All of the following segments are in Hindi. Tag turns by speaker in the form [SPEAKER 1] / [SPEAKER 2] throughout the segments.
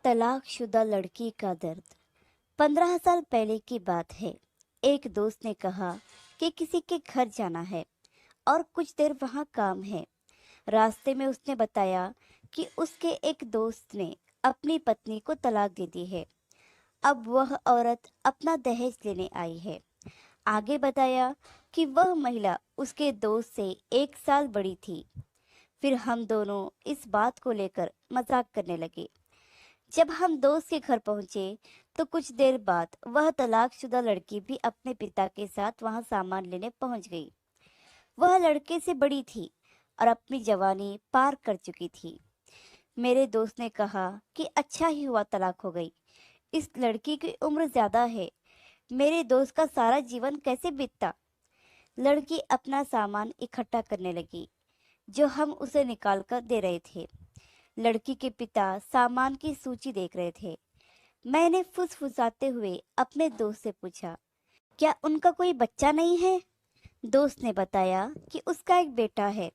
[SPEAKER 1] तलाकशुदा लड़की का दर्द। 15 साल पहले की बात है। एक दोस्त ने कहा कि किसी के घर जाना है और कुछ देर वहाँ काम है। रास्ते में उसने बताया कि उसके एक दोस्त ने अपनी पत्नी को तलाक दे दी है। अब वह औरत अपना दहेज लेने आई है। आगे बताया कि वह महिला उसके दोस्त से 1 साल बड़ी थी। फिर हम दोनों इस बात को लेकर मजाक करने लगे। जब हम दोस्त के घर पहुंचे तो कुछ देर बाद वह तलाकशुदा लड़की भी अपने पिता के साथ वहां सामान लेने पहुंच गई। वह लड़के से बड़ी थी और अपनी जवानी पार कर चुकी थी। मेरे दोस्त ने कहा कि अच्छा ही हुआ तलाक हो गई। इस लड़की की उम्र ज्यादा है। मेरे दोस्त का सारा जीवन कैसे बीतता। लड़की अपना सामान इकट्ठा करने लगी जो हम उसे निकाल कर दे रहे थे। लड़की के पिता सामान की सूची देख रहे थे। मैंने फुसफुसाते हुए अपने दोस्त से पूछा, क्या उनका कोई बच्चा नहीं है? दोस्त ने बताया कि उसका एक बेटा है।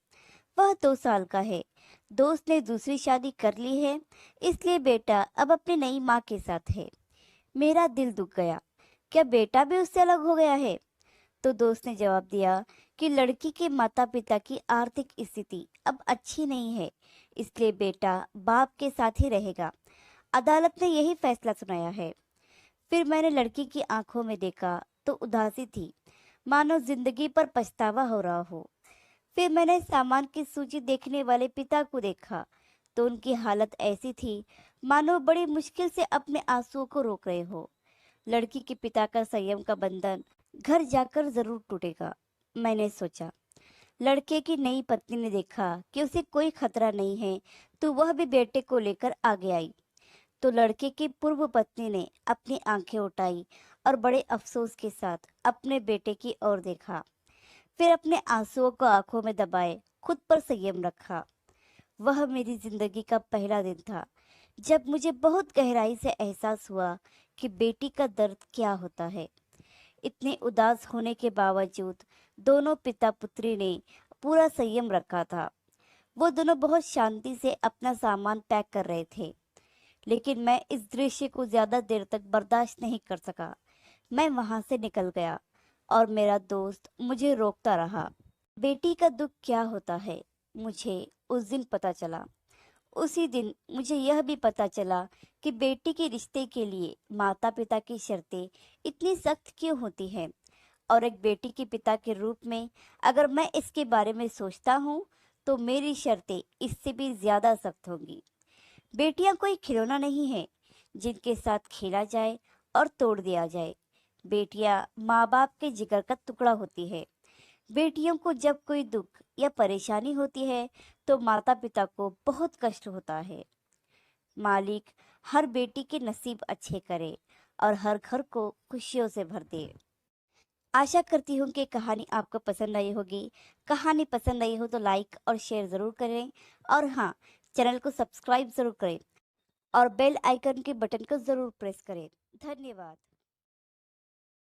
[SPEAKER 1] वह 2 साल का है। दोस्त ने दूसरी शादी कर ली है, इसलिए बेटा अब अपनी नई माँ के साथ है। मेरा दिल दुख गया। क्या बेटा भी उससे अलग हो गया है? तो दोस्त ने जवाब दिया कि लड़की के माता पिता की आर्थिक स्थिति अब अच्छी नहीं है, इसलिए बेटा बाप के साथ ही रहेगा। अदालत ने यही फैसला सुनाया है। फिर मैंने लड़की की आंखों में देखा तो उदासी थी, मानो जिंदगी पर पछतावा हो रहा हो। फिर मैंने सामान की सूची देखने वाले पिता को देखा तो उनकी हालत ऐसी थी मानो बड़ी मुश्किल से अपने आंसुओं को रोक रहे हो। लड़की के पिता का संयम का बंधन घर जाकर जरूर टूटेगा, मैंने सोचा। लड़के की नई पत्नी ने देखा कि उसे कोई खतरा नहीं है तो वह भी बेटे को लेकर आगे आई। तो लड़के की पूर्व पत्नी ने अपनी आंखें उठाई और बड़े अफसोस के साथ अपने बेटे की ओर देखा। फिर अपने आंसुओं को आंखों में दबाए खुद पर संयम रखा। वह मेरी जिंदगी का पहला दिन था जब मुझे बहुत गहराई से एहसास हुआ कि बेटी का दर्द क्या होता है। इतने उदास होने के बावजूद दोनों पिता पुत्री ने पूरा संयम रखा था। वो दोनों बहुत शांति से अपना सामान पैक कर रहे थे, लेकिन मैं इस दृश्य को ज्यादा देर तक बर्दाश्त नहीं कर सका। मैं वहां से निकल गया और मेरा दोस्त मुझे रोकता रहा। बेटी का दुख क्या होता है मुझे उस दिन पता चला। उसी दिन मुझे यह भी पता चला कि बेटी के रिश्ते के लिए माता पिता की शर्तें इतनी सख्त क्यों होती हैं। और एक बेटी के पिता के रूप में अगर मैं इसके बारे में सोचता हूँ तो मेरी शर्तें इससे भी ज्यादा सख्त होंगी। बेटियां कोई खिलौना नहीं है जिनके साथ खेला जाए और तोड़ दिया जाए। बेटियां माँ बाप के जिगर का टुकड़ा होती है। बेटियों को जब कोई दुख या परेशानी होती है तो माता पिता को बहुत कष्ट होता है। मालिक हर बेटी के नसीब अच्छे करे और हर घर को खुशियों से भर दे। आशा करती हूँ कि कहानी आपको पसंद आई होगी। कहानी पसंद आई हो तो लाइक और शेयर ज़रूर करें। और हाँ, चैनल को सब्सक्राइब ज़रूर करें और बेल आइकन के बटन को ज़रूर प्रेस करें। धन्यवाद।